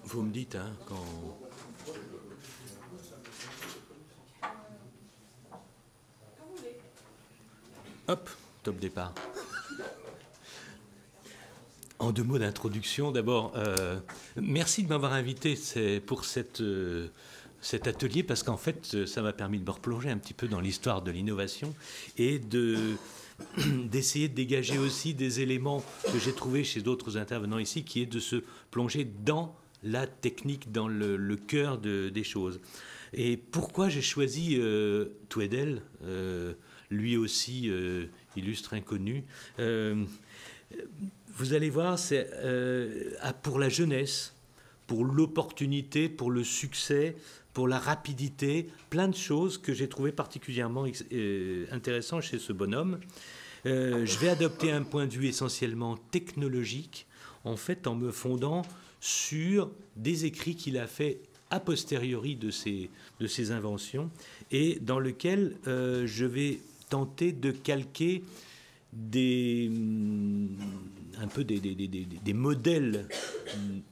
Vous me dites, hein, quand... Hop, top départ. En deux mots d'introduction, d'abord, merci de m'avoir invité pour cet atelier, parce qu'en fait, ça m'a permis de me replonger un petit peu dans l'histoire de l'innovation et d'essayer de dégager aussi des éléments que j'ai trouvés chez d'autres intervenants ici, qui est de se plonger dans la technique, dans le cœur des choses. Et pourquoi j'ai choisi Tweddell, lui aussi illustre inconnu, vous allez voir, c'est pour la jeunesse, pour l'opportunité, pour le succès, pour la rapidité, plein de choses que j'ai trouvées particulièrement intéressantes chez ce bonhomme. Je vais adopter un point de vue essentiellement technologique, en fait, en me fondant sur des écrits qu'il a fait a posteriori de ses inventions, et dans lequel je vais tenter de calquer un peu des modèles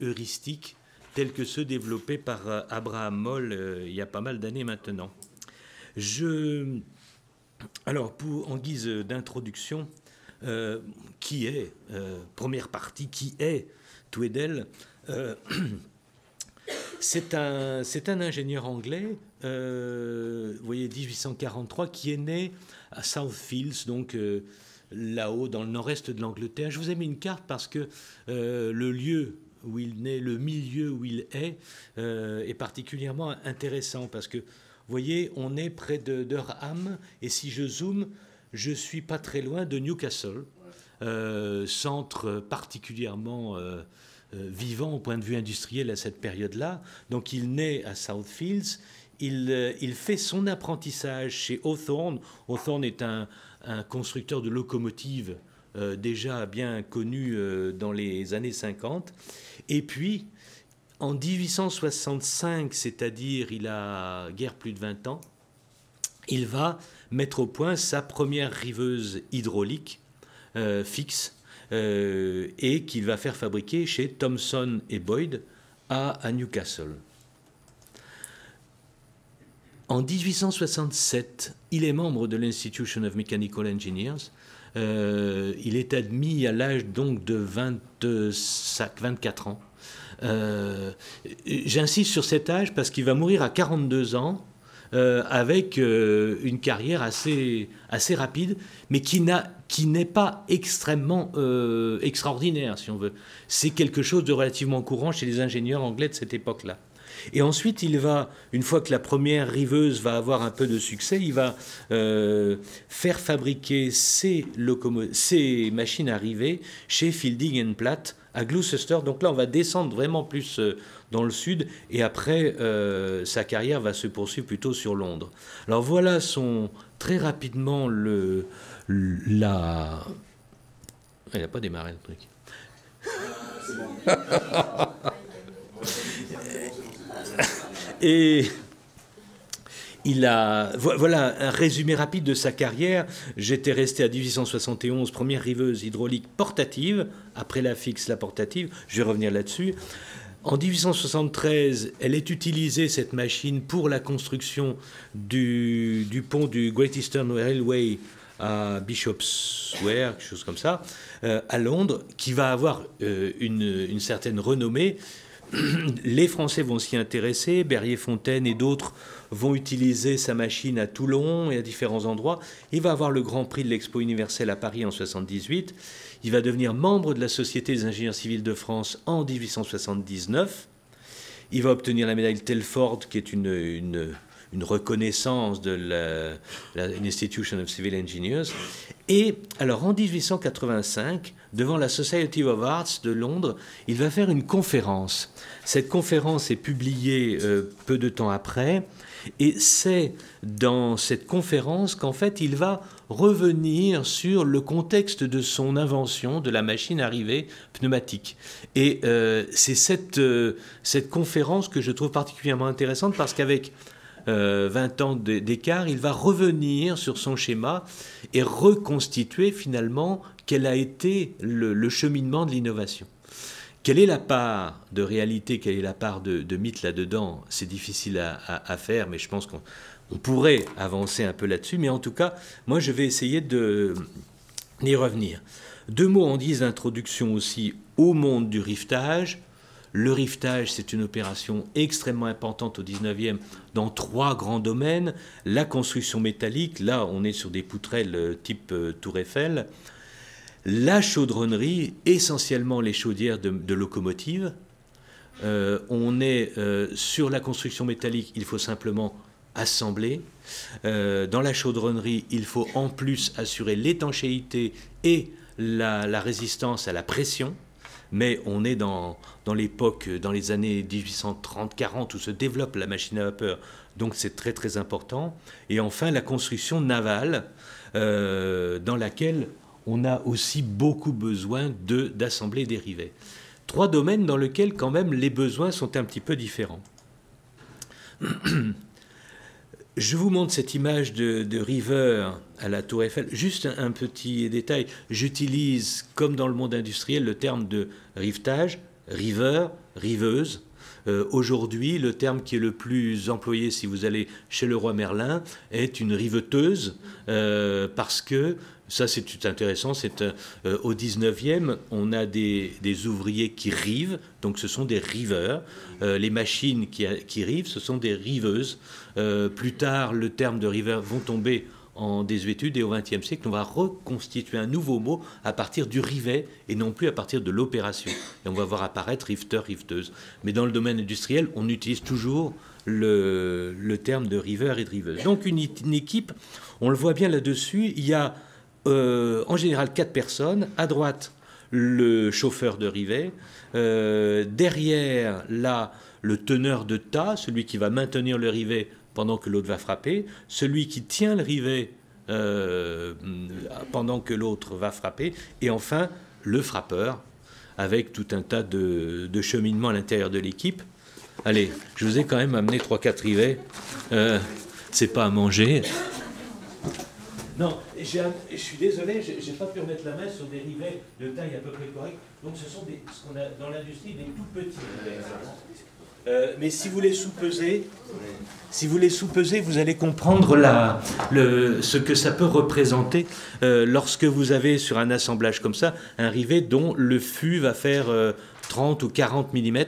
heuristiques tels que ceux développés par Abraham Moll il y a pas mal d'années maintenant. Alors, en guise d'introduction, première partie, qui est Tweddell? C'est un ingénieur anglais, vous voyez, 1843, qui est né à Southfields, donc là-haut, dans le nord-est de l'Angleterre. Je vous ai mis une carte parce que le lieu où il naît, le milieu où il est particulièrement intéressant, parce que, vous voyez, on est près de Durham, et si je zoome, je suis pas très loin de Newcastle, centre particulièrement vivant au point de vue industriel à cette période-là. Donc il naît à Southfields, il fait son apprentissage chez Hawthorne. Hawthorne est un constructeur de locomotives déjà bien connu dans les années 50. Et puis, en 1865, c'est-à-dire il a guère plus de 20 ans, il va mettre au point sa première riveuse hydraulique fixe, et qu'il va faire fabriquer chez Thomson et Boyd à Newcastle. En 1867, il est membre de l'Institution of Mechanical Engineers. Il est admis à l'âge donc de 24 ans. J'insiste sur cet âge parce qu'il va mourir à 42 ans, avec une carrière assez rapide, mais qui n'est pas extrêmement extraordinaire, si on veut. C'est quelque chose de relativement courant chez les ingénieurs anglais de cette époque-là. Et ensuite, une fois que la première riveuse va avoir un peu de succès, il va faire fabriquer ses machines à river chez Fielding & Platt à Gloucester. Donc là, on va descendre vraiment plus dans le sud, et après, sa carrière va se poursuivre plutôt sur Londres. Alors voilà très rapidement il n'a pas démarré le truc. Et voilà un résumé rapide de sa carrière. J'étais resté à 1871, première riveuse hydraulique portative, après la fixe, la portative, je vais revenir là-dessus. En 1873, elle est utilisée, cette machine, pour la construction du pont du Great Eastern Railway à Bishopsware, quelque chose comme ça, à Londres, qui va avoir une certaine renommée. Les Français vont s'y intéresser, Berrier-Fontaine et d'autres vont utiliser sa machine à Toulon et à différents endroits. Il va avoir le Grand Prix de l'Expo universelle à Paris en 1978. Il va devenir membre de la Société des ingénieurs civils de France en 1879. Il va obtenir la médaille Telford, qui est une reconnaissance de l'Institution of Civil Engineers. Et alors, en 1885, devant la Society of Arts de Londres, il va faire une conférence. Cette conférence est publiée peu de temps après, et c'est dans cette conférence qu'en fait, il va revenir sur le contexte de son invention de la machine à rivet pneumatique. Et c'est cette conférence que je trouve particulièrement intéressante, parce qu'avec 20 ans d'écart, il va revenir sur son schéma et reconstituer finalement quel a été le cheminement de l'innovation. Quelle est la part de réalité, quelle est la part de mythe là-dedans? C'est difficile à faire, mais je pense qu'on pourrait avancer un peu là-dessus. Mais en tout cas, moi, je vais essayer d'y revenir. 2 mots en disent d'introduction aussi au monde du rivetage. Le rivetage, c'est une opération extrêmement importante au 19e dans 3 grands domaines. La construction métallique, là, on est sur des poutrelles type Tour Eiffel. La chaudronnerie, essentiellement les chaudières de locomotives. On est sur la construction métallique, il faut simplement assembler. Dans la chaudronnerie, il faut en plus assurer l'étanchéité et la résistance à la pression. Mais on est dans l'époque, dans les années 1830-40, où se développe la machine à vapeur, donc c'est très très important. Et enfin, la construction navale, dans laquelle on a aussi beaucoup besoin d'assembler des rivets. 3 domaines dans lesquels quand même les besoins sont un petit peu différents. Je vous montre cette image de riveur à la Tour Eiffel. Juste un petit détail. J'utilise, comme dans le monde industriel, le terme de rivetage, riveur, riveuse. Aujourd'hui, le terme qui est le plus employé si vous allez chez Leroy Merlin est une riveteuse, parce que, ça c'est tout intéressant, au 19e, on a des ouvriers qui rivent, donc ce sont des riveurs. Les machines qui rivent, ce sont des riveuses. Plus tard, le terme de riveur vont tomber en désuétude, et au XXe siècle, on va reconstituer un nouveau mot à partir du rivet et non plus à partir de l'opération. Et on va voir apparaître riveteur, riveteuse. Mais dans le domaine industriel, on utilise toujours le terme de riveur et de riveuse. Donc une équipe, on le voit bien là-dessus, il y a en général 4 personnes. À droite, le chauffeur de rivet. Derrière, là, le teneur de tas, celui qui va maintenir le rivet pendant que l'autre va frapper, celui qui tient le rivet pendant que l'autre va frapper, et enfin le frappeur, avec tout un tas de cheminements à l'intérieur de l'équipe. Allez, je vous ai quand même amené 3-4 rivets, c'est pas à manger. Non, je suis désolé, j'ai pas pu remettre la main sur des rivets de taille à peu près correcte, donc ce sont ce qu'on a dans l'industrie des tout petits rivets. Mais si vous les sous-pesez, vous allez comprendre ce que ça peut représenter lorsque vous avez sur un assemblage comme ça un rivet dont le fût va faire 30 ou 40 mm.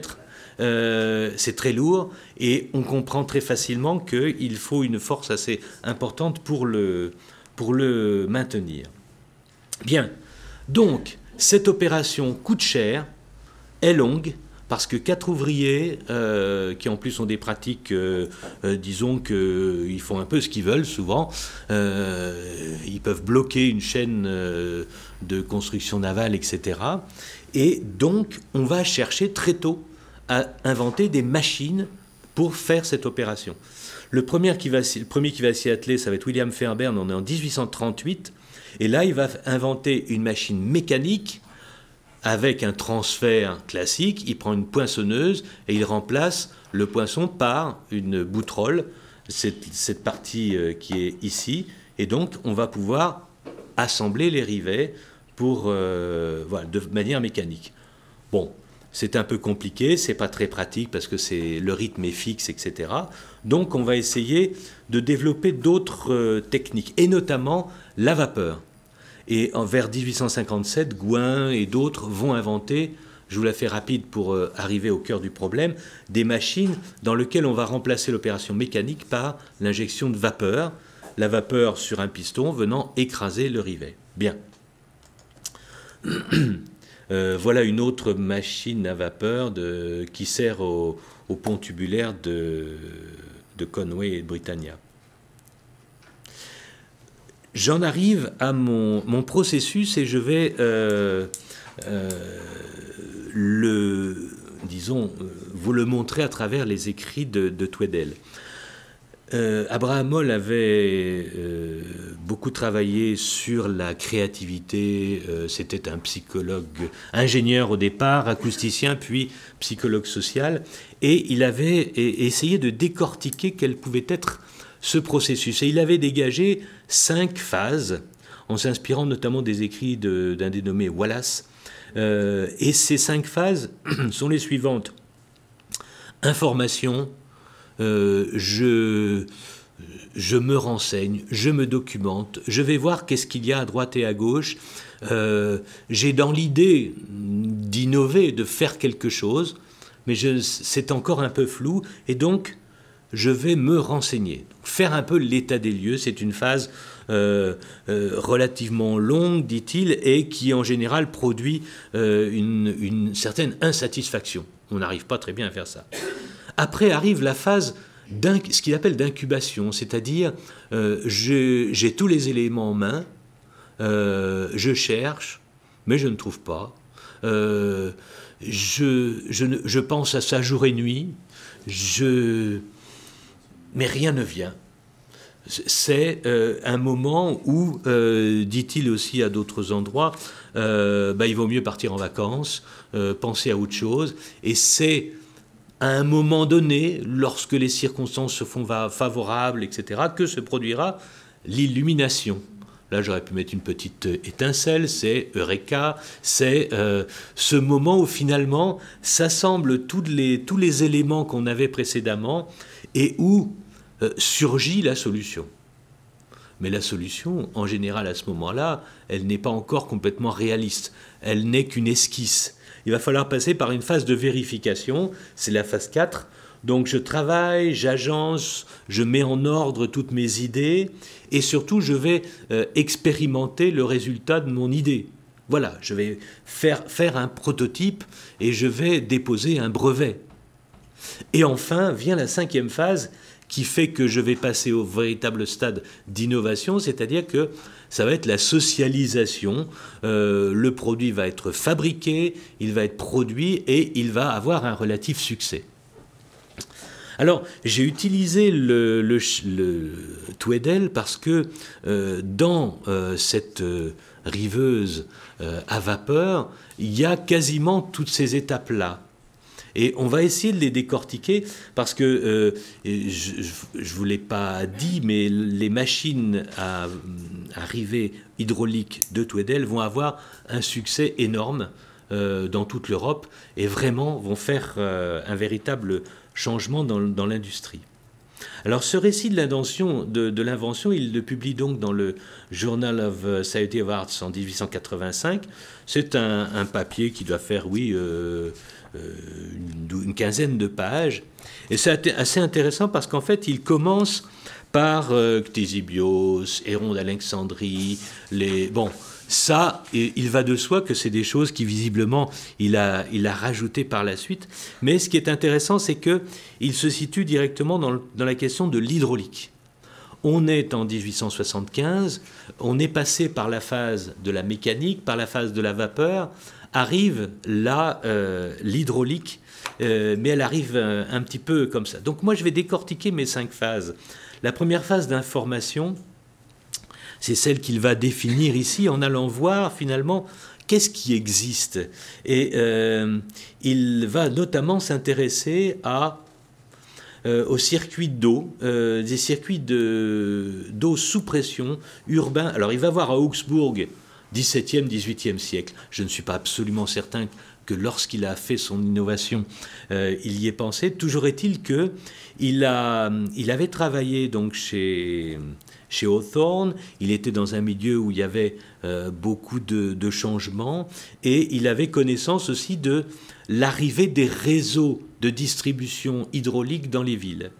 C'est très lourd et on comprend très facilement qu'il faut une force assez importante pour le maintenir. Bien, donc cette opération coûte cher, est longue, parce que 4 ouvriers, qui en plus ont des pratiques, disons qu'ils font un peu ce qu'ils veulent souvent, ils peuvent bloquer une chaîne de construction navale, etc. Et donc, on va chercher très tôt à inventer des machines pour faire cette opération. Le premier qui va s'y atteler, ça va être William Fairbairn, on est en 1838, et là, il va inventer une machine mécanique avec un transfert classique. Il prend une poinçonneuse et il remplace le poinçon par une boutterole, cette partie qui est ici, et donc on va pouvoir assembler les rivets voilà, de manière mécanique. Bon, c'est un peu compliqué, c'est pas très pratique parce que le rythme est fixe, etc. Donc on va essayer de développer d'autres techniques, et notamment la vapeur. Et vers 1857, Gouin et d'autres vont inventer, je vous la fais rapide pour arriver au cœur du problème, des machines dans lesquelles on va remplacer l'opération mécanique par l'injection de vapeur, la vapeur sur un piston venant écraser le rivet. Bien. Voilà une autre machine à vapeur qui sert au pont tubulaire de Conway et de Britannia. J'en arrive à mon processus et je vais vous le montrer à travers les écrits de Tweddell. Abraham Moll avait beaucoup travaillé sur la créativité. C'était un psychologue, ingénieur au départ, acousticien, puis psychologue social. Et il avait essayé de décortiquer quel pouvait être ce processus. Et il avait dégagé 5 phases, en s'inspirant notamment des écrits d'un dénommé Wallace, Et ces 5 phases sont les suivantes. Information, je me renseigne, je me documente, je vais voir qu'est-ce qu'il y a à droite et à gauche. J'ai dans l'idée d'innover, de faire quelque chose, mais c'est encore un peu flou, et donc je vais me renseigner. Faire un peu l'état des lieux, c'est une phase relativement longue, dit-il, et qui en général produit une certaine insatisfaction. On n'arrive pas très bien à faire ça. Après arrive la phase ce qu'il appelle d'incubation, c'est-à-dire j'ai tous les éléments en main, je cherche, mais je ne trouve pas. Je pense à ça jour et nuit, mais rien ne vient. C'est un moment où, dit-il aussi à d'autres endroits, il vaut mieux partir en vacances, penser à autre chose, et c'est à un moment donné, lorsque les circonstances se font favorables, etc., que se produira l'illumination. Là, j'aurais pu mettre une petite étincelle, c'est Eureka, c'est ce moment où finalement s'assemblent tous les éléments qu'on avait précédemment et où surgit la solution. Mais la solution, en général, à ce moment-là, elle n'est pas encore complètement réaliste. Elle n'est qu'une esquisse. Il va falloir passer par une phase de vérification, c'est la phase 4. Donc je travaille, j'agence, je mets en ordre toutes mes idées, et surtout je vais expérimenter le résultat de mon idée. Voilà, je vais faire un prototype et je vais déposer un brevet. Et enfin vient la 5e phase qui fait que je vais passer au véritable stade d'innovation, c'est-à-dire que ça va être la socialisation. Le produit va être fabriqué, il va être produit et il va avoir un relatif succès. Alors, j'ai utilisé le Tweedle parce que dans cette riveuse à vapeur, il y a quasiment toutes ces étapes-là. Et on va essayer de les décortiquer parce que, je ne vous l'ai pas dit, mais les machines à rivets hydrauliques de Tweedle vont avoir un succès énorme dans toute l'Europe et vraiment vont faire un véritable changement dans l'industrie. Alors ce récit de l'invention, il le publie donc dans le Journal of Society of Arts en 1885. C'est un papier qui doit faire, oui, une quinzaine de pages. Et c'est assez intéressant parce qu'en fait, il commence par Ctésibios, Héron d'Alexandrie, bon, ça, il va de soi que c'est des choses qui visiblement il a rajouté par la suite. Mais ce qui est intéressant, c'est qu'il se situe directement dans la question de l'hydraulique. On est en 1875, on est passé par la phase de la mécanique, par la phase de la vapeur, arrive là l'hydraulique, mais elle arrive un petit peu comme ça. Donc moi je vais décortiquer mes 5 phases. La première phase d'information, c'est celle qu'il va définir ici en allant voir finalement qu'est-ce qui existe. Et il va notamment s'intéresser aux circuits d'eau, des circuits d'eau sous pression urbains. Alors il va voir à Augsbourg, 17e, 18e siècle. Je ne suis pas absolument certain que lorsqu'il a fait son innovation, il y ait pensé. Toujours est-il qu'il avait travaillé donc chez Hawthorne, il était dans un milieu où il y avait beaucoup de changements, et il avait connaissance aussi de l'arrivée des réseaux de distribution hydraulique dans les villes.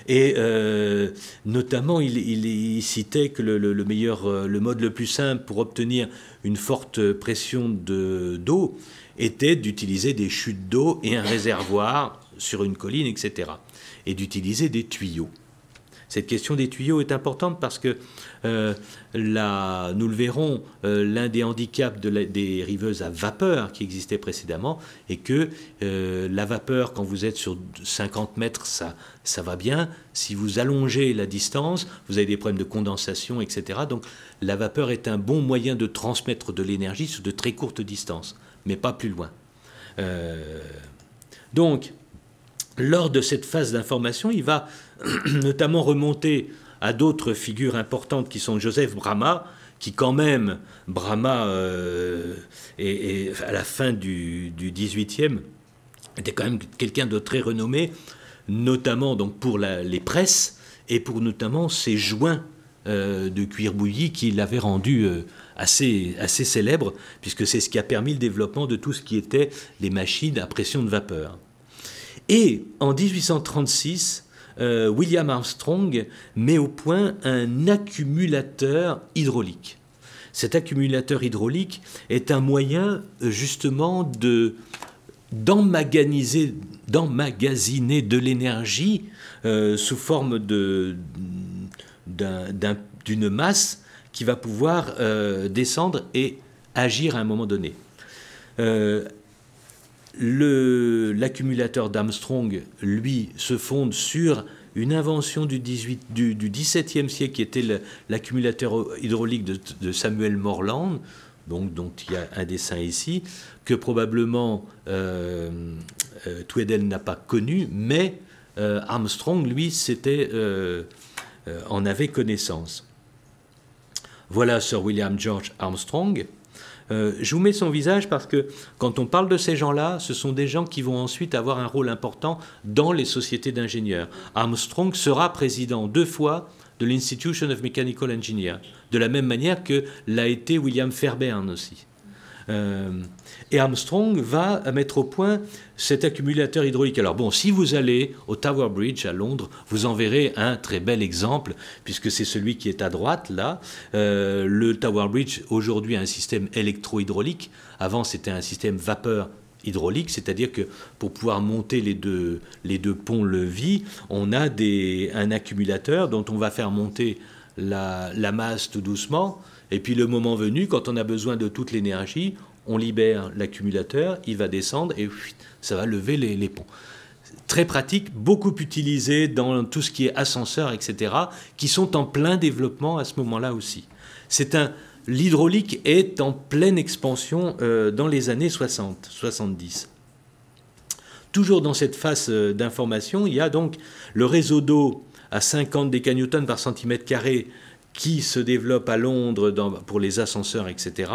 Et notamment, il citait que le mode le plus simple pour obtenir une forte pression d'eau était d'utiliser des chutes d'eau et un réservoir sur une colline, etc. Et d'utiliser des tuyaux. Cette question des tuyaux est importante parce que, nous le verrons, l'un des handicaps des riveuses à vapeur qui existaient précédemment est que la vapeur, quand vous êtes sur 50 mètres, ça va bien. Si vous allongez la distance, vous avez des problèmes de condensation, etc. Donc la vapeur est un bon moyen de transmettre de l'énergie sur de très courtes distances, mais pas plus loin. Donc, lors de cette phase d'information, il va notamment remonter à d'autres figures importantes qui sont Joseph Bramah, qui quand même, Brahma, et à la fin du XVIIIe, était quand même quelqu'un de très renommé, notamment donc pour les presses et pour notamment ses joints de cuir bouilli qui l'avaient rendu assez célèbre, puisque c'est ce qui a permis le développement de tout ce qui était les machines à pression de vapeur. Et en 1836, William Armstrong met au point un accumulateur hydraulique. Cet accumulateur hydraulique est un moyen justement d'emmagasiner de l'énergie sous forme d'une masse qui va pouvoir descendre et agir à un moment donné. L'accumulateur d'Armstrong, lui, se fonde sur une invention du XVIIe siècle qui était l'accumulateur hydraulique de Samuel Morland, donc, dont il y a un dessin ici, que probablement Tweddell n'a pas connu, mais Armstrong, lui, en avait connaissance. Voilà Sir William George Armstrong. Je vous mets son visage parce que quand on parle de ces gens-là, ce sont des gens qui vont ensuite avoir un rôle important dans les sociétés d'ingénieurs. Armstrong sera président 2 fois de l'Institution of Mechanical Engineers, de la même manière que l'a été William Fairbairn aussi. Et Armstrong va mettre au point cet accumulateur hydraulique. Alors bon, si vous allez au Tower Bridge à Londres, vous en verrez un très bel exemple, puisque c'est celui qui est à droite, là. Le Tower Bridge, aujourd'hui, a un système électro-hydraulique. Avant, c'était un système vapeur hydraulique, c'est-à-dire que pour pouvoir monter les deux ponts-levis, on a un accumulateur dont on va faire monter la masse tout doucement, et puis le moment venu, quand on a besoin de toute l'énergie, on libère l'accumulateur, il va descendre et ça va lever les ponts. Très pratique, beaucoup utilisé dans tout ce qui est ascenseur, etc., qui sont en plein développement à ce moment-là aussi. L'hydraulique est en pleine expansion dans les années 60-70. Toujours dans cette phase d'information, il y a donc le réseau d'eau à 50 décanewtons par centimètre carré qui se développe à Londres pour les ascenseurs, etc.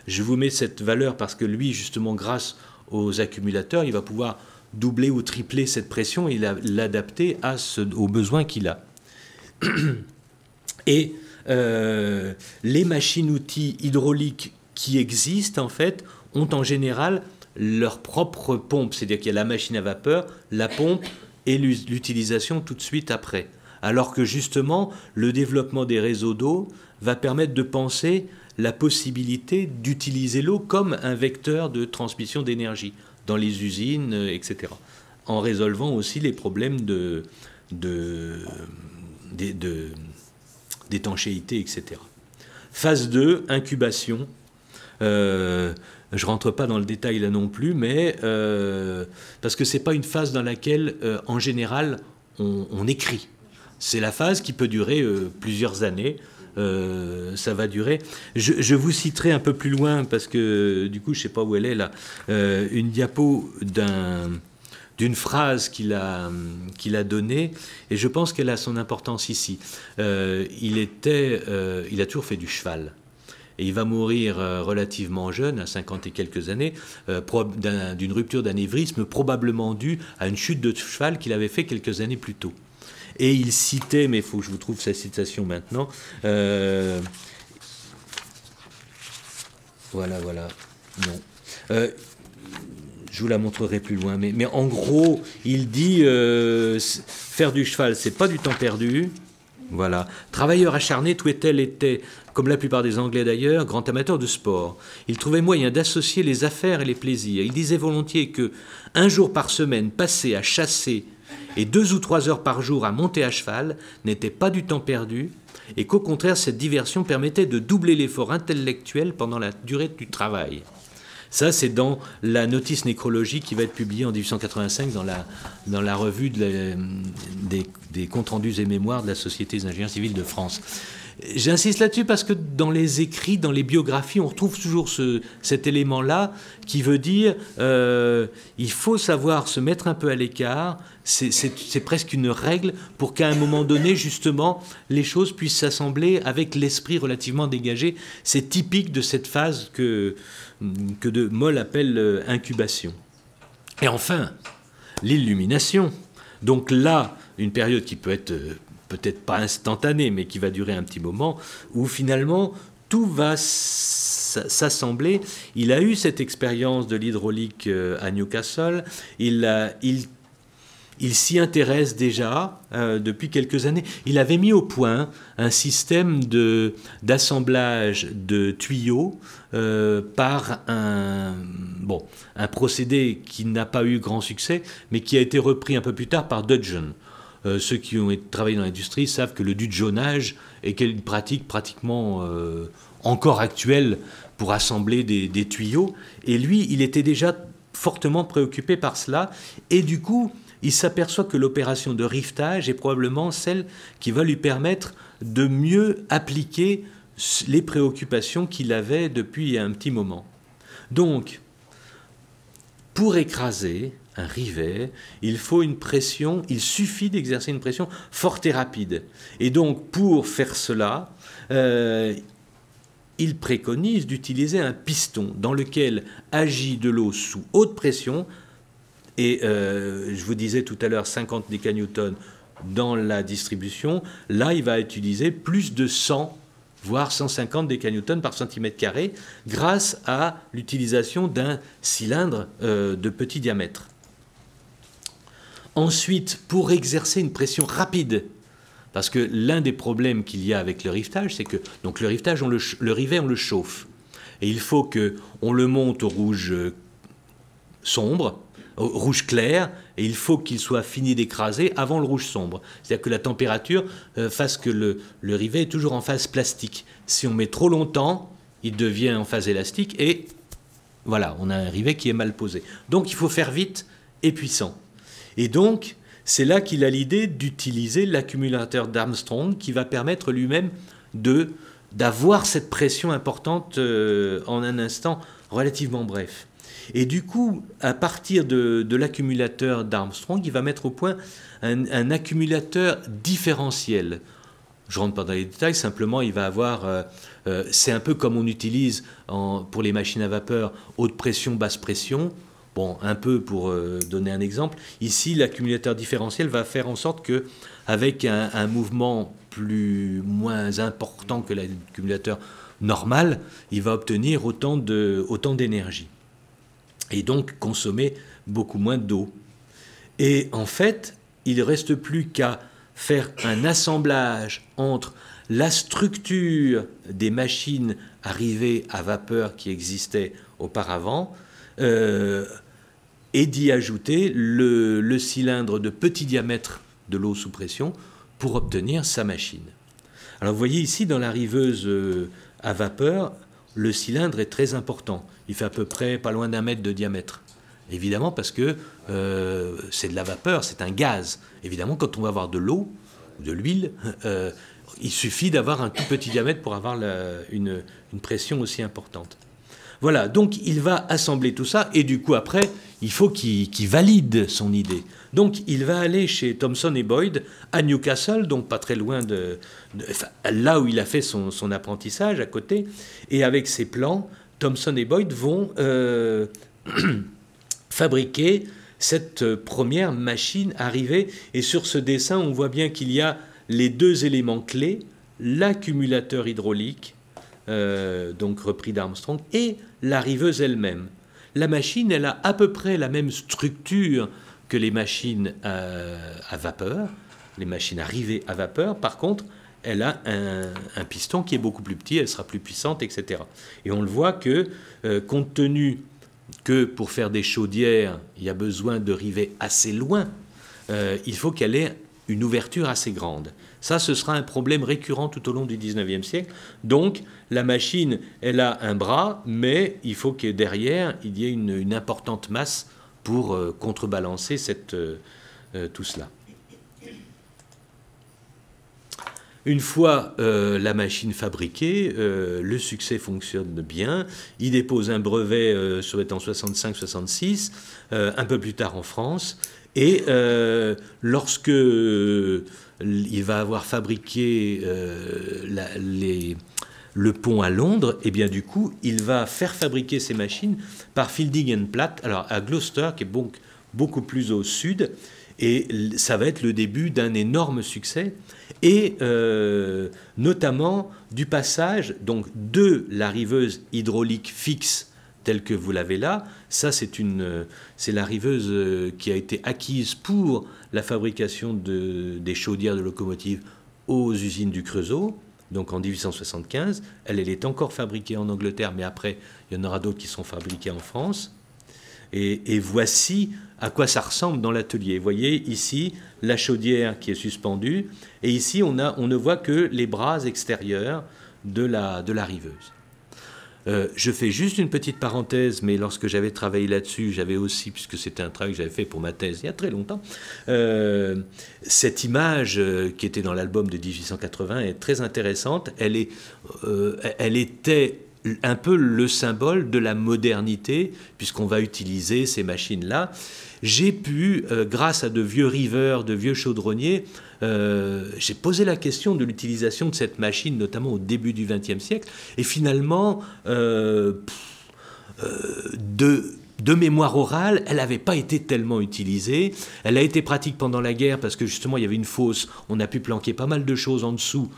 Je vous mets cette valeur parce que lui, justement, grâce aux accumulateurs, il va pouvoir doubler ou tripler cette pression et l'adapter aux besoins qu'il a. Et les machines-outils hydrauliques qui existent, en fait, ont en général leur propre pompe. C'est-à-dire qu'il y a la machine à vapeur, la pompe et l'utilisation tout de suite après. Alors que justement, le développement des réseaux d'eau va permettre de penser la possibilité d'utiliser l'eau comme un vecteur de transmission d'énergie dans les usines, etc. En résolvant aussi les problèmes d'étanchéité, etc. Phase 2, incubation. Je ne rentre pas dans le détail là non plus, mais parce que ce n'est pas une phase dans laquelle, en général, on écrit. C'est la phase qui peut durer plusieurs années. Ça va durer. Je vous citerai un peu plus loin, parce que du coup, je ne sais pas où elle est là, une diapo d'une phrase qu'il a donnée, et je pense qu'elle a son importance ici. Il a toujours fait du cheval. Et il va mourir relativement jeune, à 50 et quelques années, d'une rupture d'anévrisme probablement due à une chute de cheval qu'il avait fait quelques années plus tôt. Et il citait, mais il faut que je vous trouve sa citation maintenant, voilà, non. Je vous la montrerai plus loin, mais en gros, il dit faire du cheval, c'est pas du temps perdu. Voilà. Travailleur acharné, Tweddell était, comme la plupart des Anglais d'ailleurs, grand amateur de sport. Il trouvait moyen d'associer les affaires et les plaisirs. Il disait volontiers que 1 jour par semaine passé à chasser et 2 ou 3 heures par jour à monter à cheval n'était pas du temps perdu, et qu'au contraire, cette diversion permettait de doubler l'effort intellectuel pendant la durée du travail. Ça, c'est dans la notice nécrologique qui va être publiée en 1885 dans la revue des comptes rendus et mémoires de la Société des ingénieurs civils de France. J'insiste là-dessus parce que dans les écrits, dans les biographies, on retrouve toujours cet élément-là qui veut dire il faut savoir se mettre un peu à l'écart. C'est presque une règle pour qu'à un moment donné, justement, les choses puissent s'assembler avec l'esprit relativement dégagé. C'est typique de cette phase que de Moll appelle incubation. Et enfin, l'illumination. Donc là, une période qui peut être peut-être pas instantanée, mais qui va durer un petit moment, où finalement tout va s'assembler. Il a eu cette expérience de l'hydraulique à Newcastle, il s'y intéresse déjà depuis quelques années. Il avait mis au point un système d'assemblage de tuyaux par un procédé qui n'a pas eu grand succès, mais qui a été repris un peu plus tard par Dudgeon. Ceux qui ont travaillé dans l'industrie savent que le dudgeonnage est une pratique pratiquement encore actuelle pour assembler des tuyaux. Et lui, il était déjà fortement préoccupé par cela. Et du coup, il s'aperçoit que l'opération de rivetage est probablement celle qui va lui permettre de mieux appliquer les préoccupations qu'il avait depuis un petit moment. Donc, pour écraser un rivet, il faut une pression, il suffit d'exercer une pression forte et rapide. Et donc, pour faire cela, il préconise d'utiliser un piston dans lequel agit de l'eau sous haute pression. Et je vous disais tout à l'heure 50 décanewtons dans la distribution. Là, il va utiliser plus de 100, voire 150 décanewtons par centimètre carré, grâce à l'utilisation d'un cylindre de petit diamètre. Ensuite, pour exercer une pression rapide, parce que l'un des problèmes qu'il y a avec le rivetage, c'est que donc le rivetage, le rivet, on le chauffe. Et il faut qu'on le monte au rouge sombre, au rouge clair, et il faut qu'il soit fini d'écraser avant le rouge sombre. C'est-à-dire que la température fasse que le rivet est toujours en phase plastique. Si on met trop longtemps, il devient en phase élastique, et voilà, on a un rivet qui est mal posé. Donc il faut faire vite et puissant. Et donc, c'est là qu'il a l'idée d'utiliser l'accumulateur d'Armstrong qui va permettre lui-même d'avoir cette pression importante en un instant relativement bref. Et du coup, à partir de l'accumulateur d'Armstrong, il va mettre au point un accumulateur différentiel. Je ne rentre pas dans les détails, simplement il va avoir... c'est un peu comme on utilise pour les machines à vapeur haute pression, basse pression. Bon, un peu pour donner un exemple. Ici, l'accumulateur différentiel va faire en sorte qu'avec un mouvement moins important que l'accumulateur normal, il va obtenir autant d'énergie. Et donc consommer beaucoup moins d'eau. Et en fait, il ne reste plus qu'à faire un assemblage entre la structure des machines arrivées à vapeur qui existaient auparavant, et d'y ajouter le cylindre de petit diamètre de l'eau sous pression pour obtenir sa machine. Alors vous voyez ici dans la riveuse à vapeur, le cylindre est très important. Il fait à peu près pas loin d'1 mètre de diamètre. Évidemment parce que c'est de la vapeur, c'est un gaz. Évidemment quand on va avoir de l'eau ou de l'huile, il suffit d'avoir un tout petit diamètre pour avoir une pression aussi importante. Voilà, donc il va assembler tout ça, et du coup après, il faut qu'il valide son idée. Donc il va aller chez Thomson et Boyd à Newcastle, donc pas très loin là où il a fait son apprentissage à côté, et avec ses plans, Thomson et Boyd vont fabriquer cette première machine arrivée, et sur ce dessin, on voit bien qu'il y a les deux éléments clés, l'accumulateur hydraulique, donc repris d'Armstrong, et la riveuse elle-même. La machine, elle a à peu près la même structure que les machines à vapeur, les machines à rivet à vapeur. Par contre, elle a un piston qui est beaucoup plus petit, elle sera plus puissante, etc. Et on le voit que, compte tenu que pour faire des chaudières, il y a besoin de rivets assez loin, il faut qu'elle ait une ouverture assez grande. Ça, ce sera un problème récurrent tout au long du 19e siècle. Donc, la machine, elle a un bras, mais il faut que derrière, il y ait une importante masse pour contrebalancer tout cela. Une fois la machine fabriquée, le succès fonctionne bien. Il dépose un brevet, ça doit être en 65-66, un peu plus tard en France. Et lorsque il va avoir fabriqué le pont à Londres, et bien du coup, il va faire fabriquer ces machines par Fielding & Platt, alors à Gloucester, qui est beaucoup plus au sud. Et ça va être le début d'un énorme succès, et notamment du passage donc, de la riveuse hydraulique fixe telle que vous l'avez là. Ça, c'est la riveuse qui a été acquise pour la fabrication des chaudières de locomotives aux usines du Creusot, donc en 1875. Elle est encore fabriquée en Angleterre, mais après, il y en aura d'autres qui sont fabriquées en France. Et voici à quoi ça ressemble dans l'atelier. Vous voyez ici la chaudière qui est suspendue, et ici on ne voit que les bras extérieurs de la riveuse. Je fais juste une petite parenthèse, mais lorsque j'avais travaillé là-dessus, j'avais aussi, puisque c'était un travail que j'avais fait pour ma thèse il y a très longtemps, cette image qui était dans l'album de 1880 est très intéressante. Elle était un peu le symbole de la modernité, puisqu'on va utiliser ces machines-là. J'ai pu, grâce à de vieux riveurs, de vieux chaudronniers, j'ai posé la question de l'utilisation de cette machine, notamment au début du XXe siècle, et finalement, de mémoire orale, elle n'avait pas été tellement utilisée. Elle a été pratique pendant la guerre, parce que justement, il y avait une fosse, on a pu planquer pas mal de choses en dessous,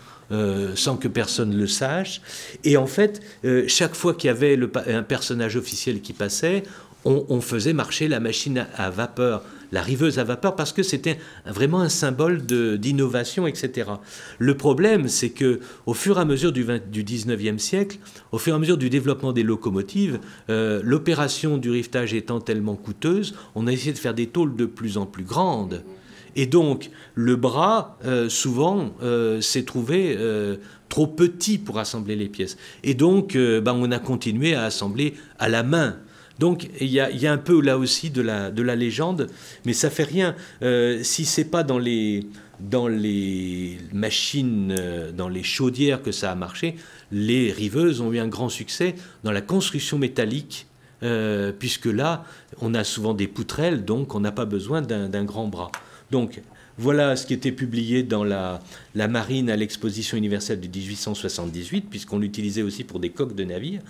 sans que personne le sache. Et en fait, chaque fois qu'il y avait un personnage officiel qui passait, on faisait marcher la machine à vapeur, la riveuse à vapeur, parce que c'était vraiment un symbole d'innovation, etc. Le problème, c'est que au fur et à mesure du 19e siècle, au fur et à mesure du développement des locomotives, l'opération du rivetage étant tellement coûteuse, on a essayé de faire des tôles de plus en plus grandes. Et donc, le bras, souvent, s'est trouvé trop petit pour assembler les pièces. Et donc, on a continué à assembler à la main. Donc, il y a un peu là aussi de la légende, mais ça fait rien. Si c'est pas dans les machines, dans les chaudières que ça a marché, les riveuses ont eu un grand succès dans la construction métallique, puisque là, on a souvent des poutrelles, donc on n'a pas besoin d'un grand bras. Donc, voilà ce qui était publié dans la marine à l'exposition universelle de 1878, puisqu'on l'utilisait aussi pour des coques de navires,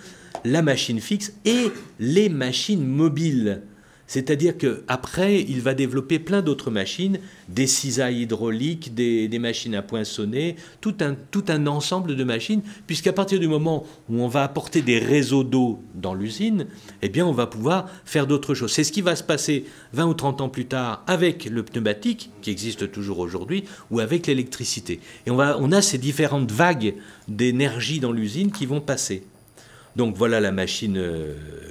la machine fixe et les machines mobiles. C'est-à-dire qu'après, il va développer plein d'autres machines, des cisailles hydrauliques, des machines à poinçonner, tout un ensemble de machines, puisqu'à partir du moment où on va apporter des réseaux d'eau dans l'usine, eh bien, on va pouvoir faire d'autres choses. C'est ce qui va se passer 20 ou 30 ans plus tard avec le pneumatique, qui existe toujours aujourd'hui, ou avec l'électricité. Et on a ces différentes vagues d'énergie dans l'usine qui vont passer. Donc voilà la machine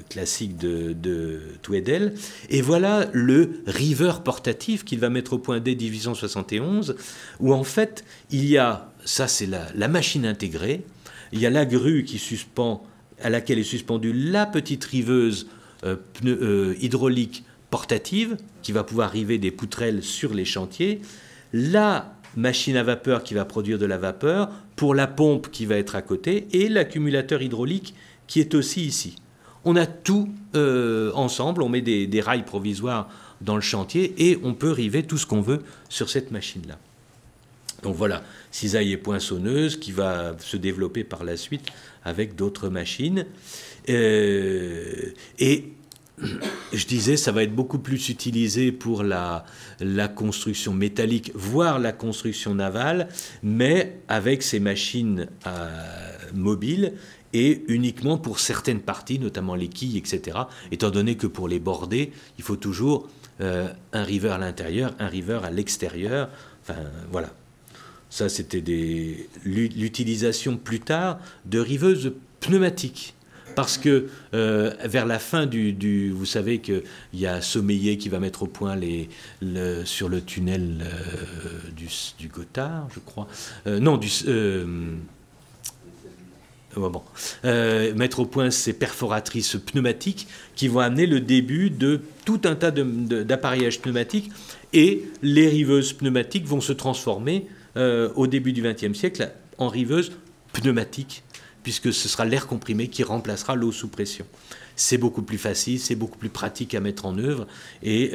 classique de Tweedale. Et voilà le riveur portatif qu'il va mettre au point dès 1871, où en fait, il y a, ça c'est la machine intégrée, il y a la grue qui suspend, à laquelle est suspendue la petite riveuse hydraulique portative, qui va pouvoir river des poutrelles sur les chantiers, la machine à vapeur qui va produire de la vapeur, pour la pompe qui va être à côté, et l'accumulateur hydraulique qui est aussi ici. On a tout ensemble, on met des rails provisoires dans le chantier et on peut river tout ce qu'on veut sur cette machine-là. Donc voilà, cisaille et poinçonneuse qui va se développer par la suite avec d'autres machines. Et je disais, ça va être beaucoup plus utilisé pour la construction métallique, voire la construction navale, mais avec ces machines mobiles, et uniquement pour certaines parties, notamment les quilles, etc. Étant donné que pour les border, il faut toujours un riveur à l'intérieur, un riveur à l'extérieur. Enfin, voilà. Ça, c'était l'utilisation plus tard de riveuses pneumatiques. Parce que vers la fin vous savez qu'il y a Sommeillet qui va mettre au point sur le tunnel du Gothard, je crois. Mettre au point ces perforatrices pneumatiques qui vont amener le début de tout un tas d'appareillages pneumatiques, et les riveuses pneumatiques vont se transformer au début du XXe siècle en riveuse pneumatique, puisque ce sera l'air comprimé qui remplacera l'eau sous pression. C'est beaucoup plus facile, c'est beaucoup plus pratique à mettre en œuvre, et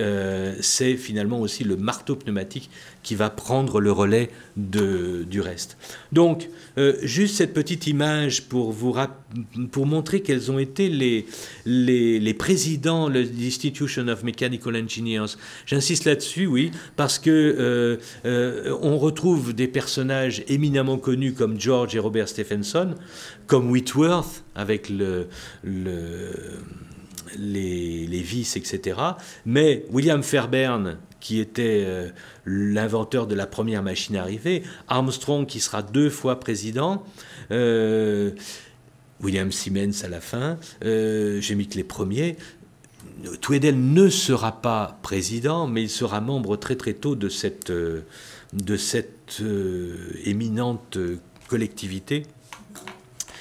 c'est finalement aussi le marteau pneumatique qui va prendre le relais du reste. Donc, juste cette petite image pour montrer quels ont été les présidents de l'Institution of Mechanical Engineers. J'insiste là-dessus, oui, parce que on retrouve des personnages éminemment connus comme George et Robert Stephenson, comme Whitworth avec les vis, etc. Mais William Fairbairn, qui était l'inventeur de la première machine à rivet, Armstrong, qui sera 2 fois président, William Siemens à la fin, j'ai mis que les premiers. Tweedale ne sera pas président, mais il sera membre très très tôt de cette éminente collectivité.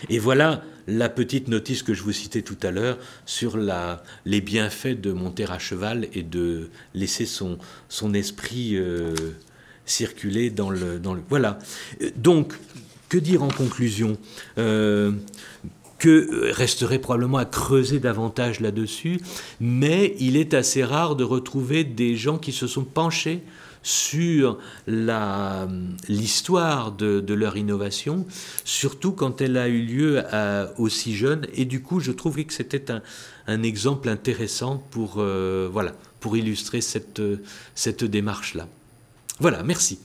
Et voilà la petite notice que je vous citais tout à l'heure sur les bienfaits de monter à cheval et de laisser son esprit circuler dans le... Voilà. Donc, que dire en conclusion que resterait probablement à creuser davantage là-dessus, mais il est assez rare de retrouver des gens qui se sont penchés sur l'histoire de leur innovation, surtout quand elle a eu lieu aussi jeune. Et du coup, je trouvais que c'était un exemple intéressant pour illustrer cette démarche-là. Voilà, merci.